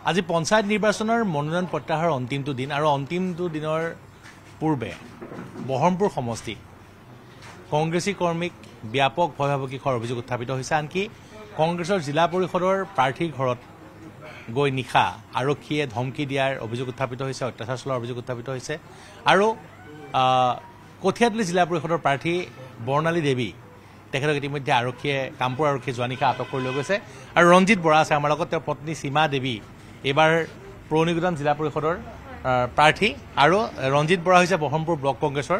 আজি পঞ্চায়ত নিৰ্বাচনৰ মনোনয়ন প্ৰত্যাহাৰৰ অন্তিমটো দিন আৰু অন্তিমটো দিনৰ পূৰ্বে বহৰমপুৰ সমষ্টি কংগ্ৰেছী কৰ্মীক ব্যাপক ভয়ভাবুকি খোৱাৰ অভিযোগ উত্থাপিত হৈছে আনকি কংগ্ৰেছৰ জিলা পৰিষদৰ প্ৰাৰ্থীৰ ঘৰত গৈ নিশা আৰক্ষীয়ে ধমকি দিয়াৰ অভিযোগ উত্থাপিত হৈছে অত্যাচাৰ চলোৱাৰ অভিযোগ উত্থাপিত হৈছে আৰু কঠিয়াতলী জিলা পৰিষদৰ প্ৰাৰ্থী বৰ্ণালী দেৱী তেখেতক ইতিমধ্যে আৰক্ষীয়ে কামপুৰ আৰক্ষীয়ে যোৱা নিশা আটক কৰি লৈ গৈছে আৰু ৰঞ্জিত বৰা আছে আমাৰ লগত তেওঁৰ পত্নী সীমা দেৱী এইবাৰ পৌৰ নিগম জিলা পৰিষদৰ প্ৰাৰ্থী আৰু ৰঞ্জিত বৰা হৈছে বহৰমপুৰ ব্লক কংগ্ৰেছৰ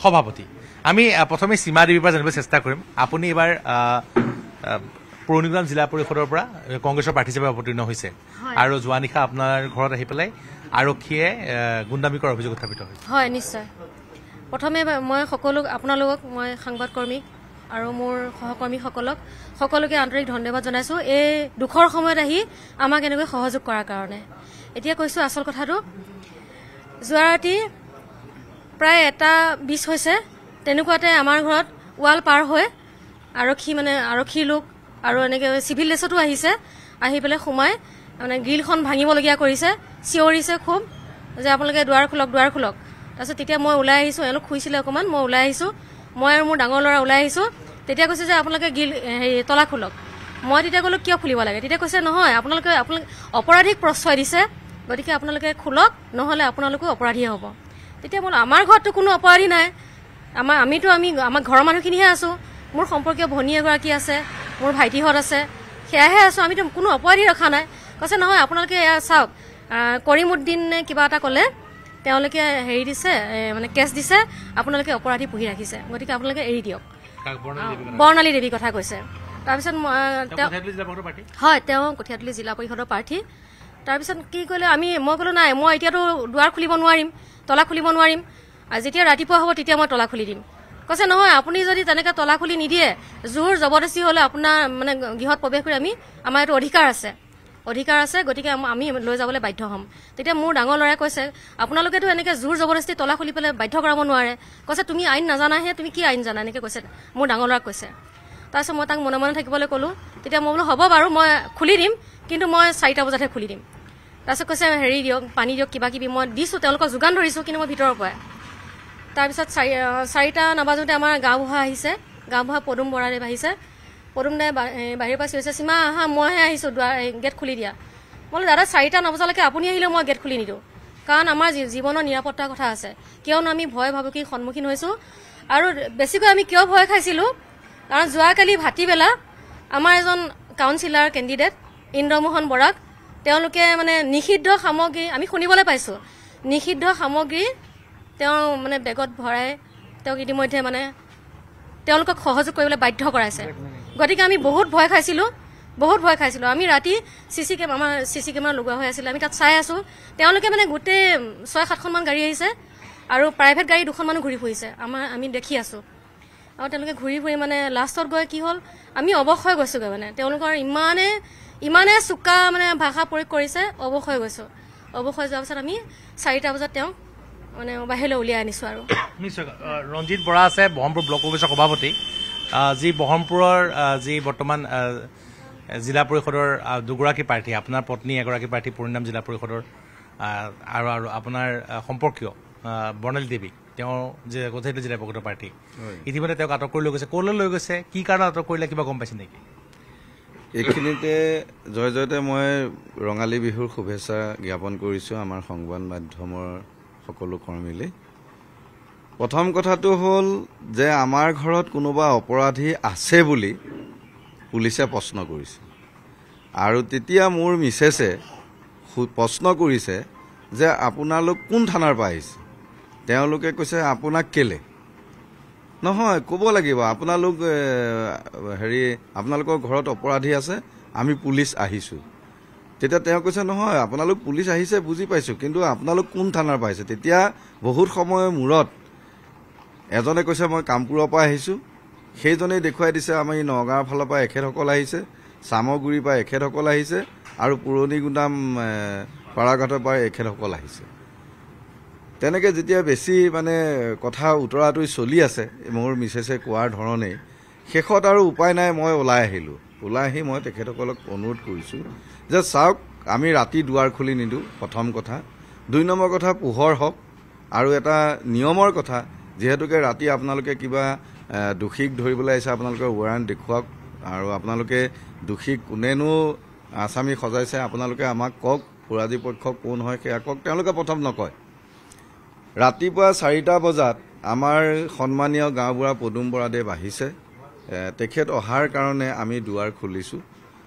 সভাপতি আমি প্ৰথমে সীমা দেৱীৰ পৰা জানিব চেষ্টা কৰিম আপুনি এইবাৰ পৌৰ নিগম জিলা পৰিষদৰ পৰা কংগ্ৰেছৰ প্ৰাৰ্থী হিচাপে অৱতীৰ্ণ হৈছে আৰু যোৱা নিশা আপোনাৰ ঘৰত আহি পেলাই আৰক্ষীয়ে গুণ্ডামি কৰাৰ অভিযোগ উত্থাপিত হৈছে হয় নিশ্চয় প্ৰথমে মই আপোনালোকক মই সাংবাদিককৰ্মী আৰু মোৰ সহকৰ্মীসকলক সকলোকে আন্তৰিক ধন্যবাদ জনাইছোঁ এই দুখৰ সময়ত আহি আমাক এনেকৈ সহযোগ কৰাৰ কাৰণে এতিয়া কৈছোঁ আচল কথাটো যোৱা ৰাতি প্ৰায় 1:20 হৈছে তেনেকুৱাতে আমাৰ ঘৰত ৱাল পাৰ হৈ আৰক্ষী লোক আৰু এনেকৈ চিভিল ড্ৰেছতো আহিছে আহি পেলাই সোমাই মানে গ্ৰিলখন ভাঙিবলগীয়া কৰিছে চিঞৰিছে খুব যে আপোনালোকে দুৱাৰ খোলক তাৰপিছত তেতিয়া মই ওলাই আহিছোঁ এওঁলোক শুইছিলে অকণমান মই ওলাই আহিছোঁ মই আৰু মোৰ ডাঙৰ ল'ৰা ওলাই আহিছোঁ তেতিয়া কৈছে যে আপোনালোকে তলা খোলক মই তেতিয়া ক'লো কিয় খুলিব লাগে তেতিয়া কৈছে নহয় আপোনালোকে অপৰাধীক প্ৰশ্ৰয় দিছে গতিকে আপোনালোকে খোলক নহ'লে আপোনালোকো অপৰাধীয়ে হ'ব তেতিয়া মই আমাৰ ঘৰততো কোনো অপৰাধী নাই আমাৰ ঘৰৰ মানুহখিনিহে আছোঁ মোৰ সম্পৰ্কীয় ভনী এগৰাকী আছে মোৰ ভাইটিহঁত আছে সেয়াহে আছোঁ আমিতো কোনো অপৰাধী ৰখা নাই কৈছে নহয় আপোনালোকে এয়া চাওক কৰিমুদ্দিন নে কিবা এটা ক'লে তেওঁলোকে হেৰি দিছে মানে কেছ দিছে আপোনালোকে অপৰাধী পুহি ৰাখিছে গতিকে আপোনালোকে এৰি দিয়ক বৰ্ণালী দেৱীৰ কথা কৈছে তাৰপিছত হয় তেওঁ কঠিয়াতলী জিলা পৰিষদৰ প্ৰাৰ্থী তাৰপিছত কি কৰিলে মই ক'লো নাই মই এতিয়াতো দুৱাৰ খুলিব নোৱাৰিম তলা খুলিব নোৱাৰিম আৰু যেতিয়া ৰাতিপুৱা হ'ব তেতিয়া মই তলা খুলি দিম কৈছে নহয় আপুনি যদি তেনেকৈ তলা খুলি নিদিয়ে জোৰ জবৰদস্তি হ'লে আপোনাৰ মানে গৃহত প্ৰৱেশ কৰি আমাৰ এইটো অধিকাৰ আছে গতিকে আমি লৈ যাবলৈ বাধ্য হ'ম তেতিয়া মোৰ ডাঙৰ ল'ৰাই কৈছে আপোনালোকেতো এনেকৈ জোৰ জবৰদস্তি তলা খুলি পেলাই বাধ্য কৰাব নোৱাৰে কৈছে তুমি আইন নাজানাহে তুমি কি আইন জানা এনেকৈ কৈছে মোৰ ডাঙৰ ল'ৰাক কৈছে তাৰপিছত মই তাক মনে মনে থাকিবলৈ ক'লোঁ তেতিয়া মই বোলো হ'ব বাৰু মই খুলি দিম কিন্তু মই 4টা বজাতহে খুলি দিম তাৰপিছত কৈছে হেৰি দিয়ক পানী দিয়ক কিবা কিবি মই দিছোঁ তেওঁলোকক যোগান ধৰিছোঁ কিন্তু মই ভিতৰৰ পৰাই তাৰপিছত 4টা নাবাজোঁতে আমাৰ গাঁওবুঢ়া আহিছে গাঁওবুঢ়া পদুম বৰাদেৱ আহিছে পদুম দাই বাহিৰৰ পৰা চিঞৰিছে সীমা আহা মইহে আহিছোঁ গেট খুলি দিয়া মই বোলো দাদা 4টা নবজালৈকে আপুনি আহিলেও মই গেট খুলি নিদিওঁ কাৰণ আমাৰ জীৱনৰ নিৰাপত্তাৰ কথা আছে কিয়নো আমি ভয় ভাবুকিৰ সন্মুখীন হৈছোঁ আৰু বেছিকৈ আমি কিয় ভয় খাইছিলোঁ কাৰণ যোৱাকালি ভাটিবেলা আমাৰ এজন কাউন্সিলাৰ কেণ্ডিডেট ইন্দ্ৰমোহন বৰাক তেওঁলোকে মানে নিষিদ্ধ সামগ্ৰী আমি শুনিবলৈ পাইছোঁ নিষিদ্ধ সামগ্ৰী তেওঁ মানে বেগত ভৰাই তেওঁক ইতিমধ্যে মানে তেওঁলোকক সহযোগ কৰিবলৈ বাধ্য কৰাইছে গতিকে আমি বহুত ভয় খাইছিলোঁ আমি ৰাতি আমাৰ চিচি কেমেৰা লগোৱা হৈ আছিলে আমি তাত চাই আছোঁ তেওঁলোকে মানে গোটেই 6-7খনমান গাড়ী আহিছে আৰু প্ৰাইভেট গাড়ী 2খনমানো ঘূৰি ফুৰিছে আমি দেখি আছোঁ আৰু তেওঁলোকে ঘূৰি ফুৰি মানে লাষ্টত গৈ কি হ'ল আমি অৱশ হৈ গৈছোঁগৈ মানে তেওঁলোকৰ ইমানে চোকা মানে ভাষা প্ৰয়োগ কৰিছে অৱশ হৈ গৈছোঁ অৱশ হৈ যোৱাৰ পিছত আমি 4টা বজাত তেওঁক মানে বাহিৰলৈ উলিয়াই আনিছোঁ আৰু নিশ্চয় ৰঞ্জিত বৰা আছে বহৰমপুৰ ব্লক কংগ্ৰেছৰ সভাপতি যি বহৰমপুৰৰ যি বৰ্তমান জিলা পৰিষদৰ দুগৰাকী প্ৰাৰ্থী আপোনাৰ পত্নী এগৰাকী প্ৰাৰ্থী পৰিণাম জিলা পৰিষদৰ আৰু আপোনাৰ সম্পৰ্কীয় বৰ্ণালী দেৱী তেওঁ যে কঠিয়াতলী জিলা পৰিষদৰ প্ৰাৰ্থী ইতিমধ্যে তেওঁক আটক কৰি লৈ গৈছে ক'লৈ লৈ গৈছে কি কাৰণত আটক কৰিলে কিবা গম পাইছে নেকি এইখিনিতে জয়তে মই ৰঙালী বিহুৰ শুভেচ্ছা জ্ঞাপন কৰিছোঁ আমাৰ সংবাদ মাধ্যমৰ সকলো কৰ্মীলৈ প্ৰথম কথাটো হ'ল যে আমাৰ ঘৰত কোনোবা অপৰাধী আছে বুলি পুলিচে প্ৰশ্ন কৰিছে আৰু তেতিয়া মোৰ মিছেছে প্ৰশ্ন কৰিছে যে আপোনালোক কোন থানাৰ পৰা আহিছে তেওঁলোকে কৈছে আপোনাক কেলে নহয় ক'ব লাগিব আপোনালোকৰ ঘৰত অপৰাধী আছে আমি পুলিচ আহিছোঁ তেতিয়া তেওঁ কৈছে নহয় আপোনালোক পুলিচ আহিছে বুজি পাইছোঁ কিন্তু আপোনালোক কোন থানাৰ পৰা আহিছে তেতিয়া বহুত সময়ৰ মূৰত এজনে কৈছে মই কামপুৰৰ পৰা আহিছোঁ সেইজনেই দেখুৱাই দিছে আমি নগাঁৱৰ ফালৰ পৰা এখেতসকল আহিছে চামগুৰিৰ পৰা এখেতসকল আহিছে আৰু পুৰণি গুদাম পাৰাঘাটৰ পৰা এখেতসকল আহিছে তেনেকৈ যেতিয়া বেছি মানে কথা উতৰাটোই চলি আছে মোৰ মিছেছে কোৱাৰ ধৰণেই শেষত আৰু উপায় নাই মই ওলাই আহিলোঁ ওলাই আহি মই তেখেতসকলক অনুৰোধ কৰিছোঁ যে চাওক আমি ৰাতি দুৱাৰ খুলি নিদিওঁ প্ৰথম কথা 2 নম্বৰ কথা পোহৰ হওক আৰু এটা নিয়মৰ কথা যেহেতুকে ৰাতি আপোনালোকে কিবা দোষীক ধৰিবলৈ আহিছে আপোনালোকে ৱাৰেণ্ট দেখুৱাওক আৰু আপোনালোকে দোষীক কোনেনো আসামী সজাইছে আপোনালোকে আমাক কওক পুৰাজী পক্ষ কোন হয় সেয়া কওক তেওঁলোকে প্ৰথম নকয় ৰাতিপুৱা 4টা বজাত আমাৰ সন্মানীয় গাঁওবুঢ়া পদুম বৰাদেৱ আহিছে তেখেত অহাৰ কাৰণে আমি দুৱাৰ খুলিছোঁ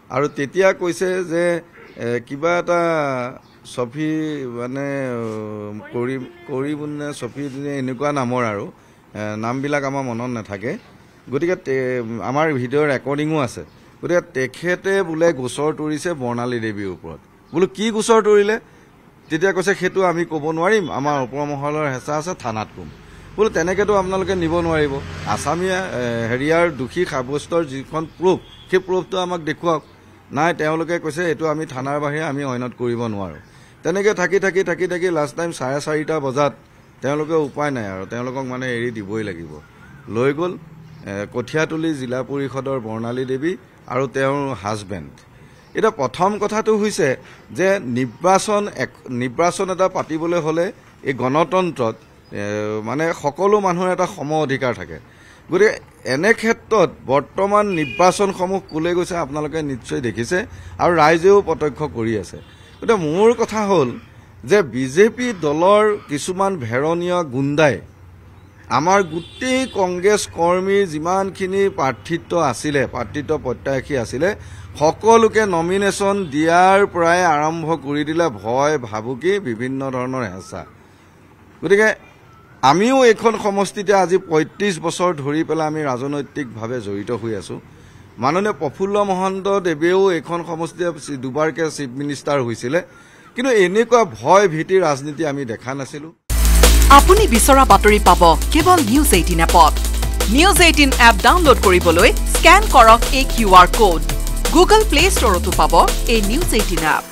আৰু তেতিয়া কৈছে যে কিবা এটা সফি মানে কৰিবনে সফি এনেকুৱা নামৰ আৰু নামবিলাক আমাৰ মনত নাথাকে গতিকে আমাৰ ভিডিঅ' ৰেকৰ্ডিঙো আছে গতিকে তেখেতে বোলে গোচৰ তৰিছে বৰ্ণালী দেৱীৰ ওপৰত বোলো কি গোচৰ তৰিলে তেতিয়া কৈছে সেইটো আমি ক'ব নোৱাৰিম আমাৰ ওপৰ মহলৰ হেঁচা আছে থানাত কম বোলো তেনেকেতো আপোনালোকে নিব নোৱাৰিব আসামীয়া হেৰিয়াৰ দোষী সাব্যস্তৰ যিখন প্ৰুফ সেই প্ৰুফটো আমাক দেখুৱাওক নাই তেওঁলোকে কৈছে এইটো আমি থানাৰ বাহিৰে আমি অন্যত কৰিব নোৱাৰোঁ তেনেকৈ থাকি লাষ্ট টাইম 4:30 বজাত তেওঁলোকে উপায় নাই আৰু তেওঁলোকক মানে এৰি দিবই লাগিব লৈ গ'ল কঠীয়াতলী জিলা পৰিষদৰ বৰ্ণালী দেৱী আৰু তেওঁৰ হাজবেণ্ড এটা প্ৰথম কথাটো হৈছে যে নিৰ্বাচন এটা পাতিবলৈ হ'লে এই গণতন্ত্ৰত মানে সকলো মানুহৰ এটা সম অধিকাৰ থাকে গতিকে এনে ক্ষেত্ৰত বৰ্তমান নিৰ্বাচনসমূহ কোলে গৈছে আপোনালোকে নিশ্চয় দেখিছে আৰু ৰাইজেও প্ৰত্যক্ষ কৰি আছে গতিকে মোৰ কথা হ'ল যে বিজেপি দলৰ কিছুমান ভেৰণীয় গুণ্ডাই আমাৰ গোটেই কংগ্ৰেছ কৰ্মীৰ যিমানখিনি প্ৰাৰ্থিত্ব প্ৰত্যাশী আছিলে সকলোকে নমিনেশ্যন দিয়াৰ পৰাই আৰম্ভ কৰি দিলে ভয় ভাবুকি বিভিন্ন ধৰণৰ হেঁচা গতিকে আমিও এইখন সমষ্টিতে আজি 35 বছৰ ধৰি পেলাই আমি ৰাজনৈতিকভাৱে জড়িত হৈ আছো মাননীয় প্ৰফুল্ল মহন্ত দেৱেও এইখন সমষ্টিতে দুবাৰকে চিফ মিনিষ্টাৰ হৈছিলে কিন্তু এনেকুৱা ভয় ভীতি ৰাজনীতি আমি দেখা নাছিলো আপুনি বিচৰা বাতৰি পাব কেৱল নিউজ 18 এপত নিউজ 18 এপ ডাউনলোড কৰিবলৈ স্ক্যান কৰক এই QR কোড গুগল প্লে ষ্টৰতো পাব এই নিউজ 18 এপ